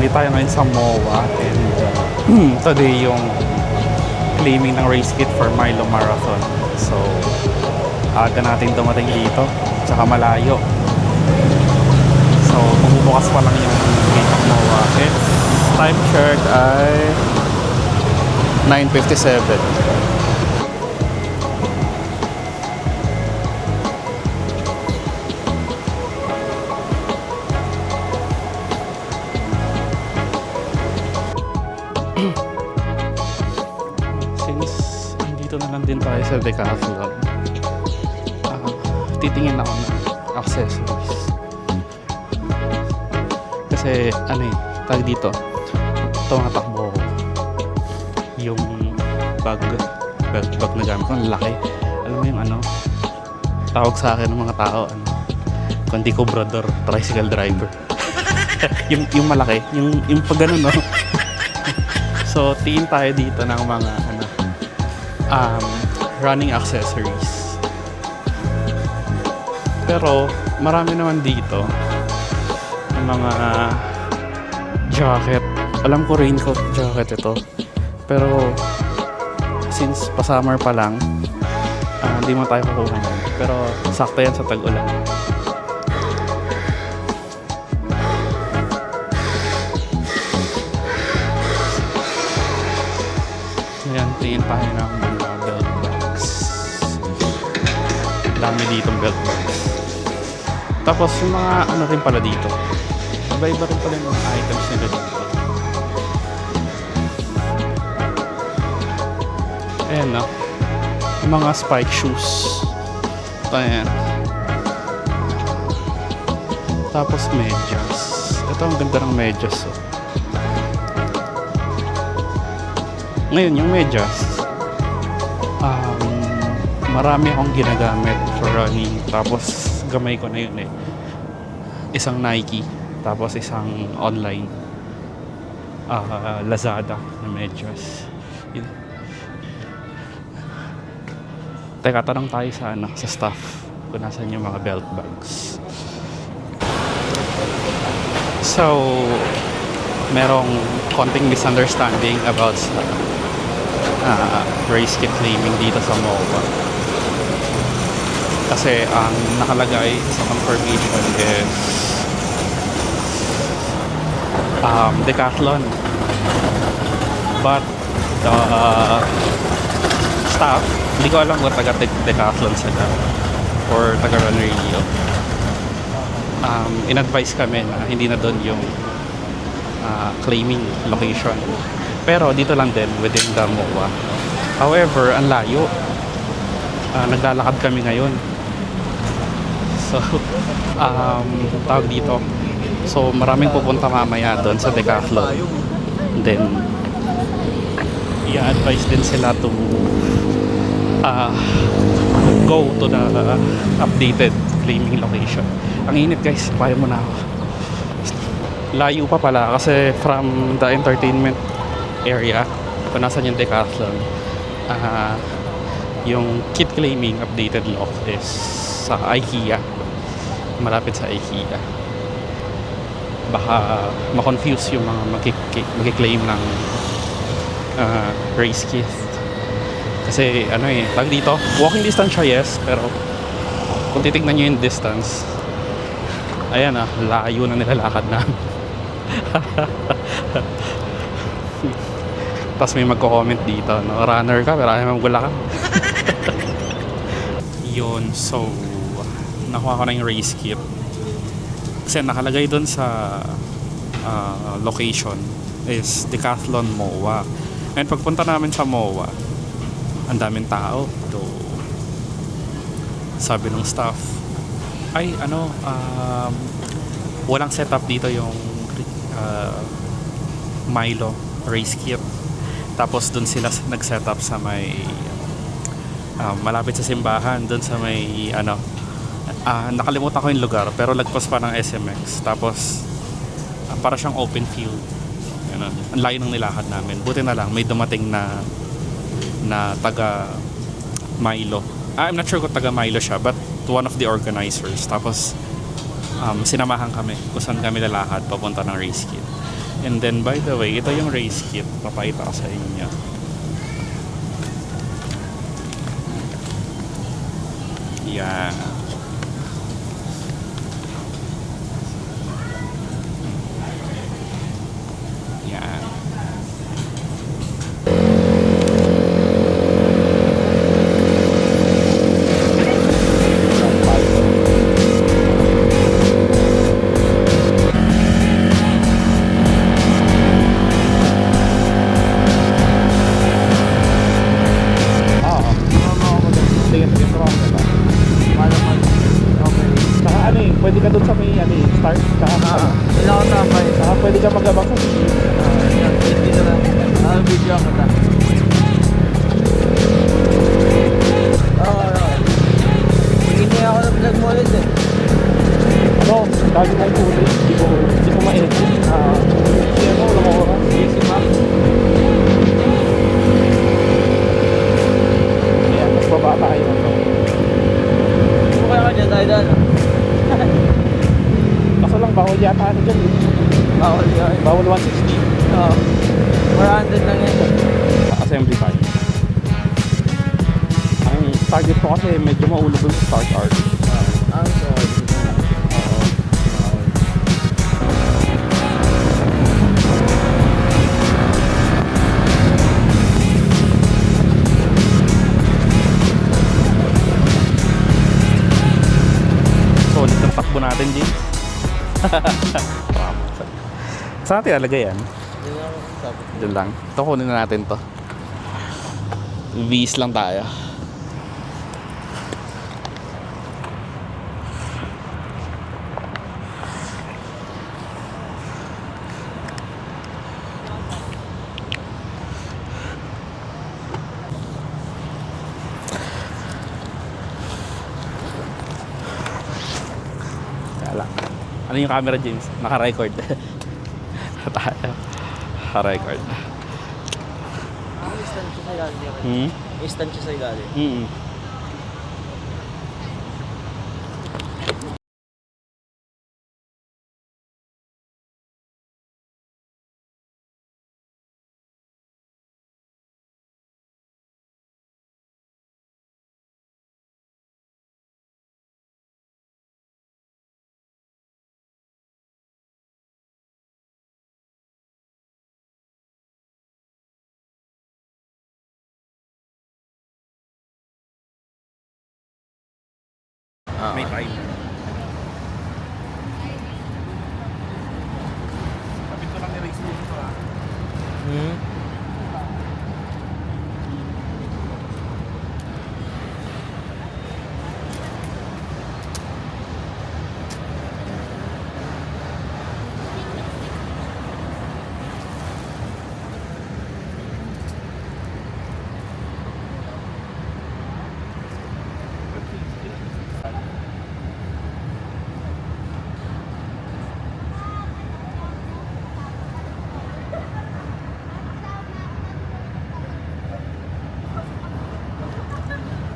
Dito tayo ngayon sa MOA and today yung claiming ng race kit for Milo Marathon. So, aga natin dumating dito, tsaka malayo. So, magbubukas pa lang yung gate ng MOA. And time check ay 9:57. Since andito na lang din tayo sa Decathlon, titingin ako ng accessories. Kasi tawag dito, tumatakbo ko. Yung bag na gamit ko, ang laki. Alam mo yung tawag sa akin ng mga tao, kundi cobrador, tricycle driver. yung malaki, yung pag ganun, no? So, tingin tayo dito ng mga running accessories. Pero, marami naman dito ng mga jacket. Alam ko raincoat jacket ito. Pero, since pa-summer pa lang, hindi mo tayo kukuha yan. Pero, sakto yan sa tag-ulan. Ayan, tingin tayo ng mga belt bags. Dami ditong belt bags. Tapos yung mga rin pala dito. Iba-iba rin pala yung mga items nila dito. Ayan no. Yung mga spike shoes. Ito yan. Tapos medyas. Ito ang ganda ng medyas. Oh. Ngayon, yung medyas, marami akong ginagamit for running. Tapos, gamay ko na yun eh. Isang Nike, tapos isang online, Lazada na medyas. Teka, tanong tayo sa staff kung nasan yung mga belt bags. So, merong konting misunderstanding about race kit claiming dito sa MOA. Kasi ang nakalagay sa confirmation is Decathlon. But the staff, hindi ko alam kung taga Decathlon sila or taga Run Radio. In-advise kami na hindi na doon yung claiming location. Pero dito lang din within the MOA. However, ang layo. Naglalakad kami ngayon. So, tawag dito. So, maraming pupunta mamaya doon sa Decathlon. Then, i-advise din sila to go to the updated claiming location. Ang init guys, payo mo na ako. Layo pa pala kasi from the entertainment area kung nasan yung Decathlon, yung kit claiming updated lock is sa IKEA, malapit sa IKEA. Baka ma-confuse yung mga mag-claim ng race kit kasi tag dito, walking distance siya, yes, pero kung titignan nyo yung distance, ayan layo na nilalakad namin. Tapos may magko-comment dito, no? Runner ka pero ayaw magula ka. Yun, so nakuha ko na yung race kit kasi nakalagay doon sa location is Decathlon MOA. And pagpunta namin sa MOA, ang daming tao. So, sabi ng staff ay walang setup dito yung Milo race kit. Tapos doon sila nag-setup sa may malapit sa simbahan, doon sa may nakalimutan ko yung lugar pero lagpas pa ng SMX. Tapos para siyang open field. Ang layo ng nilakad namin. Buti na lang may dumating na taga Milo. I'm not sure kung taga Milo siya, but one of the organizers. Tapos sinamahan kami kung saan kami lalakad papunta ng race kit. And then by the way, ito yung race kit. Papakita ko sa inyo. Yan. Yan. Pwede ka dun sa may start Kailangan na ba yun? pwede ka magabang sa Yan, dito na. Video ako ta. Hindi ako na vlog mo ulit eh. Dami mong kulay, hindi ko ma-edit. Walang oras. Easy map. Ayan, mas baba tayo. Kaya ka dyan tayo dyan. Kaso lang, bawal yata dyan. Bawal yan. Bawal 160. Oo. 400 lang yan. Assembly tayo. Ang target ko kasi medyo maulog yung start arc. Ang sorry. Solid ng takbo natin, G. Saan natin alagay yan? Diyan lang. Ito, kunin na natin to. V's lang tayo. Kaya lang. Ano yung camera, James? Naka-record. Tayo. Naka-record. Instant siya sa ilalim. Hmm? Instant siya sa ilalim. Mm. May time. Kapit ko lang ni-race dito ha.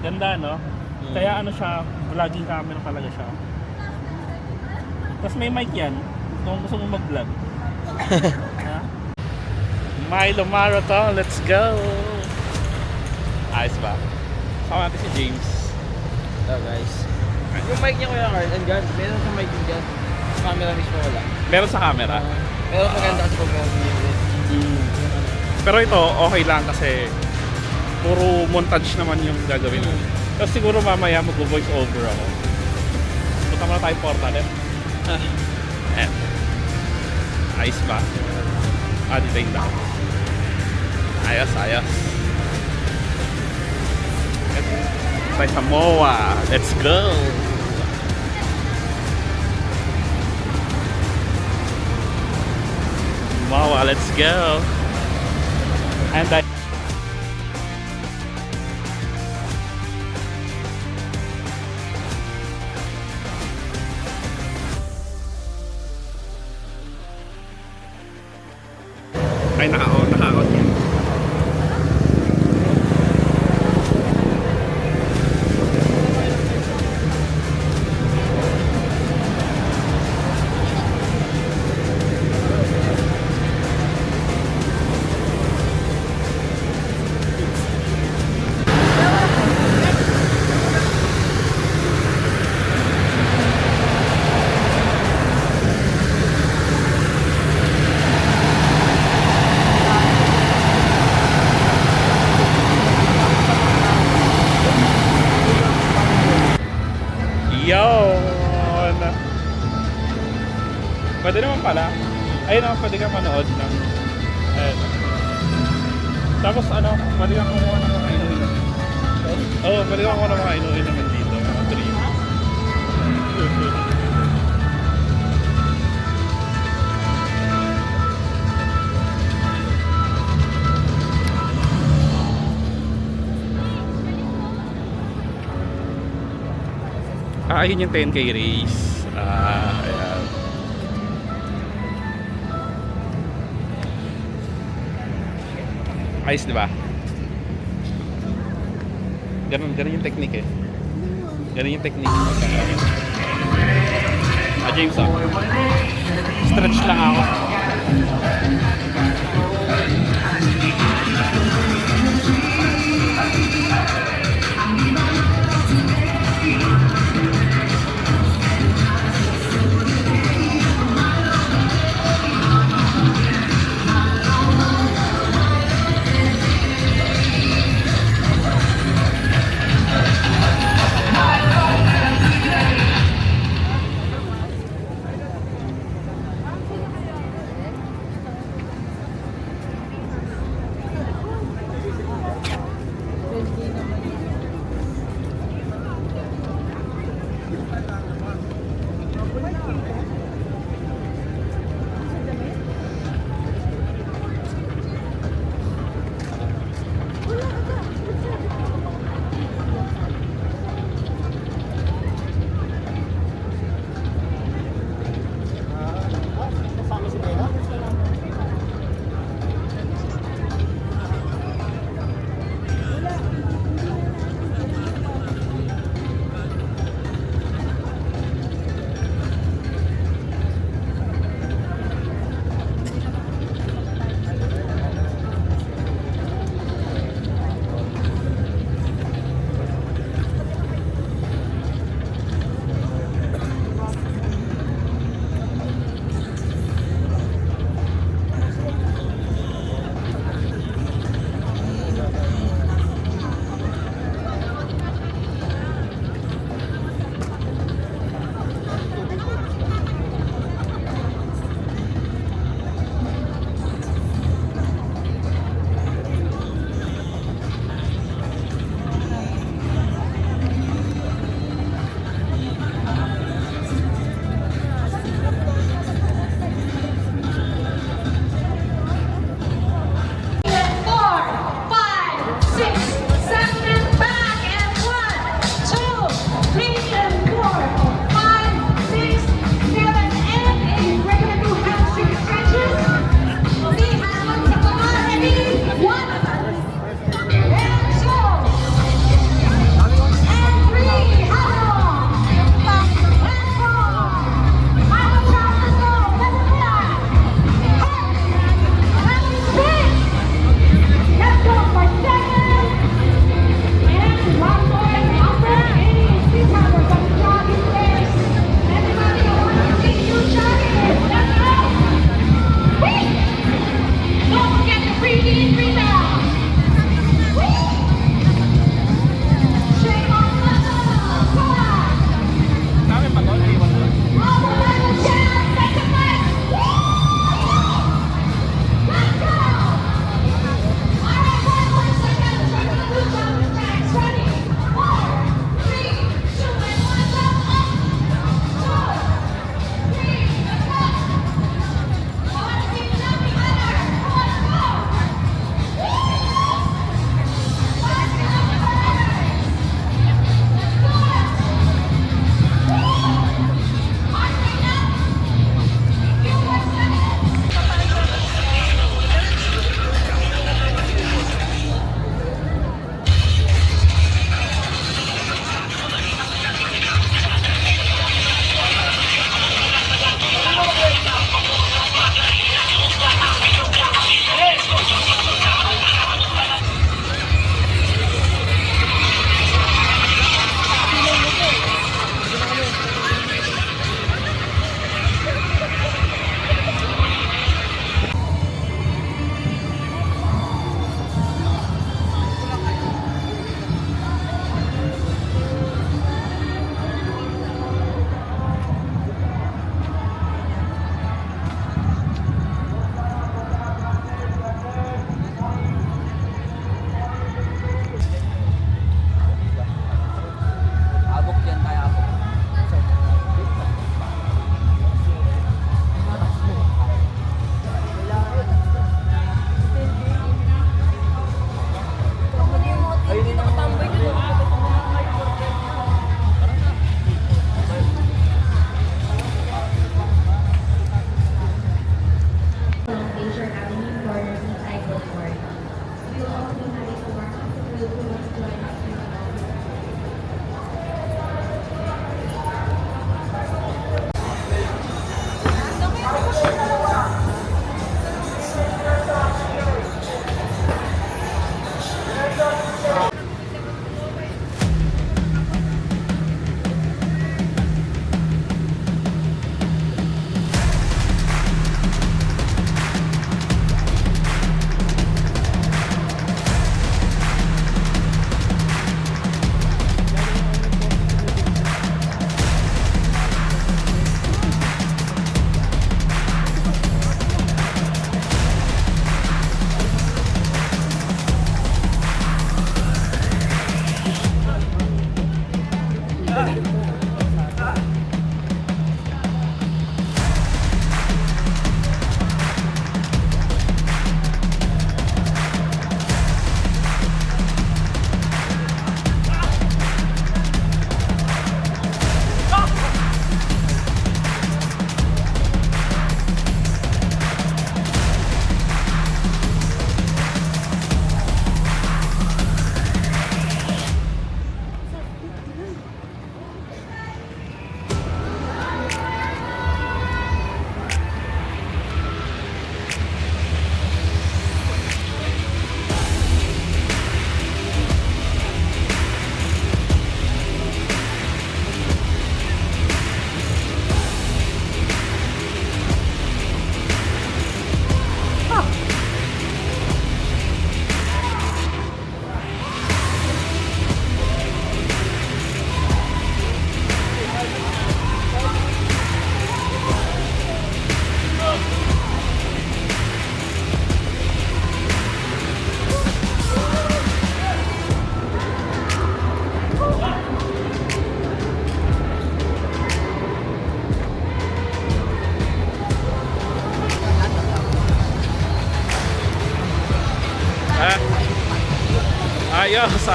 Ganda, no? Kaya ano siya, vlogging camera talaga siya. Tapos may mic yan, kung gusto mo mag-vlog. Ha? Milo Marathon, let's go! Ayos ba? Sama natin si James. Hello guys. Yung mic niya Kuya Carl, andyan. Meron sa mic niya dyan. Sa camera mismo wala. Meron sa camera. Pero maganda kasi pag Pero ito, okay lang kasi puro montage naman yung gagawin mo. Tapos siguro mamaya mag-voice over ako. Punta muna tayo portal eh. Ayan. Ayos ba? Dito yung daan. Ayos, ayos. Tayo sa MOA. Let's go! MOA, let's go! And I ay naka-on yan. Yun! Pwede naman pala. Ayun naman, pwede ka manood ng... Ayun. Tapos ano, pwede kang kumuha ng mga inuwi. Oo, pwede kang kumuha ng mga inuwi naman dito. Mga drink. Ayun yung 10K race. Ayan. Ayos, di ba? Ganun yung technique eh. Ganun yung technique. James ah. Stretch lang ako.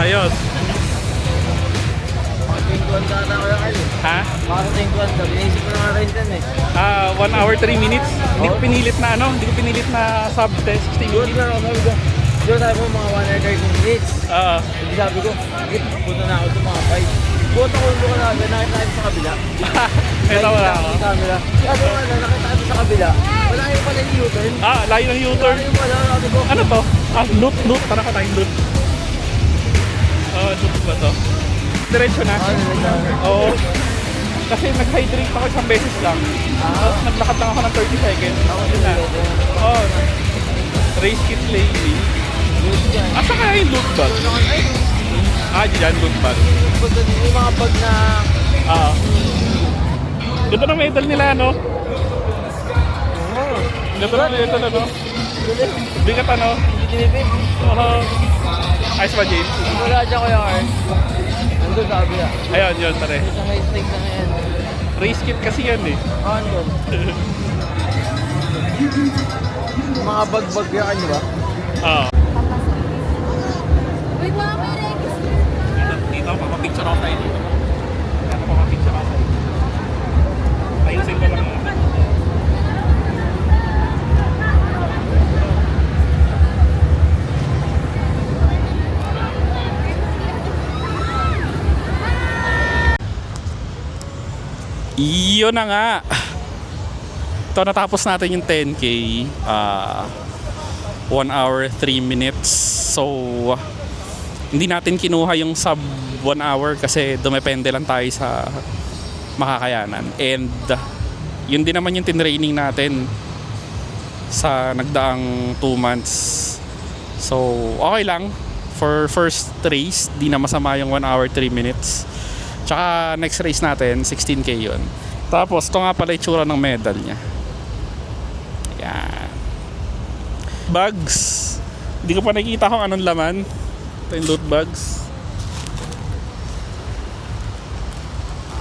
ayos. Mga 21 na ata Kuya Carl eh. Ha? Mga 21 na. Biniisip ko na nga rin dyan eh. 1 hour 3 minutes. Hindi ko pinilit na ano, hindi ko pinilit na sub 16 Doon minutes. na ako sabi ko. Doon sabi mo mga 1 hour 30 minutes. Hindi sabi ko, punta na ako sa mga 5. Buot ako ko na, nakita natin sa kabila. Ito wala ako. Sa camera. Sabi ko na, nakita natin sa kabila. Wala yung pala yung U-turn. Layo ng U-turn. Wala yung pala, sabi ko. Ano to? Loop. Parang ka tayong loop. Loop ba to? Diretso na. Oo. Kasi nag-hydrate ako isang beses lang. Tapos naglakad lang ako ng 30 seconds. Yun na. Race kit lately. Asa kaya yung loop bag? Dyan, loop bag. Yung mga bag na... Ganda ng medal nila, no? Ganda ng medal, ano? Bigat, ano? Hindi tinipid. Ayos ba, James? Wala dyan Kuya Carl. Nandun sa kabila. Ayun, yun, tare. Sa may steak na ngayon. Race kit kasi yan, eh. Nandun. Mga bag-bag yan, di ba? Wait, wala may register. Dito, papapicture ako tayo dito. Dito, papapicture ako tayo. Ayusin ko lang. Iyon na nga. Ito, natapos natin yung 10K. 1 hour 3 minutes. So hindi natin kinuha yung sub 1 hour kasi dumepende lang tayo sa makakayanan. And yun din naman yung tinraining natin sa nagdaang 2 months. So okay lang for first race. Di na masama yung 1 hour 3 minutes. Tsaka next race natin 16K yun. Tapos ito nga pala itsura ng medal niya. Yan. Bags. Hindi ko pa nakikita kung anong laman. Ito yung loot bags.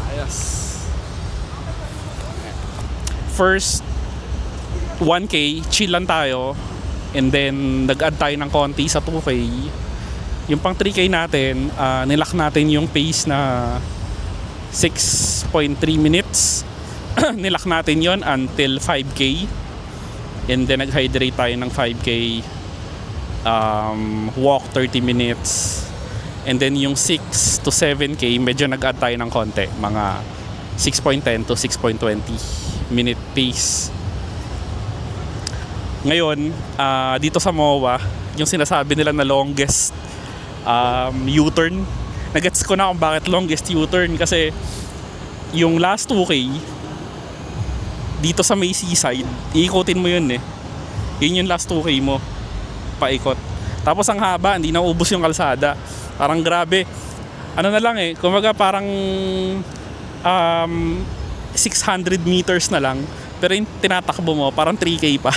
Ayos. First 1K, chill lang tayo. And then nag-add tayo ng konti sa 2K. Yung pang 3K natin, nilock natin yung pace na 6.3 minutes. Nilock natin yon until 5K. And then nag-hydrate tayo ng 5K, walk 30 minutes. And then yung 6 to 7K, medyo nag-add tayo ng konti. Mga 6.10 to 6.20 minute pace. Ngayon, dito sa MOA, yung sinasabi nila na longest U-turn. Nagets ko na kung bakit longest U-turn. Kasi yung last 2K, dito sa may seaside, iikotin mo yun eh. Yun yung last 2K mo, paikot. Tapos ang haba, hindi na ubos yung kalsada. Parang grabe. Ano na lang eh, kumbaga parang 600 meters na lang. Pero yung tinatakbo mo, parang 3K pa.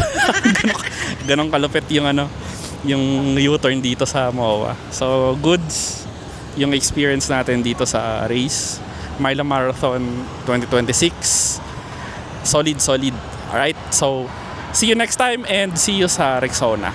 Ganon kalupit yung yung U-turn dito sa MOA. So goods yung experience natin dito sa race. Mila Marathon 2026. Solid. Alright, so see you next time and see you sa Rexona.